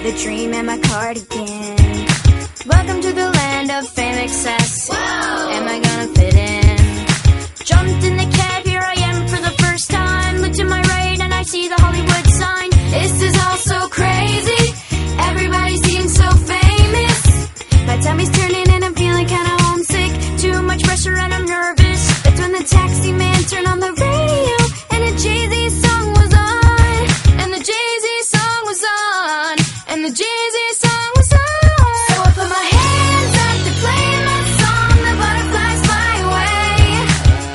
with a dream and my cardigan. Welcome to the land of fame, excess. Whoa. Am I gonna fit in? Jumped in the cab, here I am for the first time. Look to my right and I see the Hollywood sign. This is all so crazy, everybody seems so famous. My tummy's turning and I'm feeling kinda homesick. Too much pressure and I'm nervous. That's when the taxi man turned on the radio and a Jay-Z song was on. And the Jay-Z song was on. And the Jay-Z song was on. So I put my hands up to play my song. The butterflies fly away.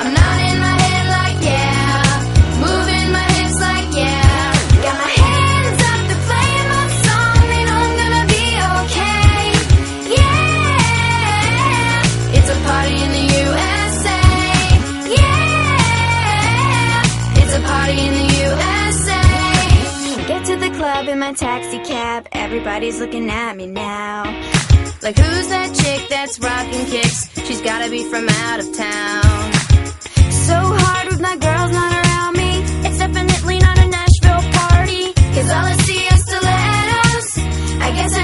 I'm nodding my head like yeah, moving my hips like yeah. Got my hands up to play my song. They know I'm gonna be okay. Yeah, it's a party in the USA. Yeah, it's a party in the USA. Get to the club in my taxi cab. Everybody's looking at me now. Like, who's that chick that's rocking kicks? She's gotta be from out of town. So hard with my girls not around me. It's definitely not a Nashville party. 'Cause all I see is stilettos. I guess I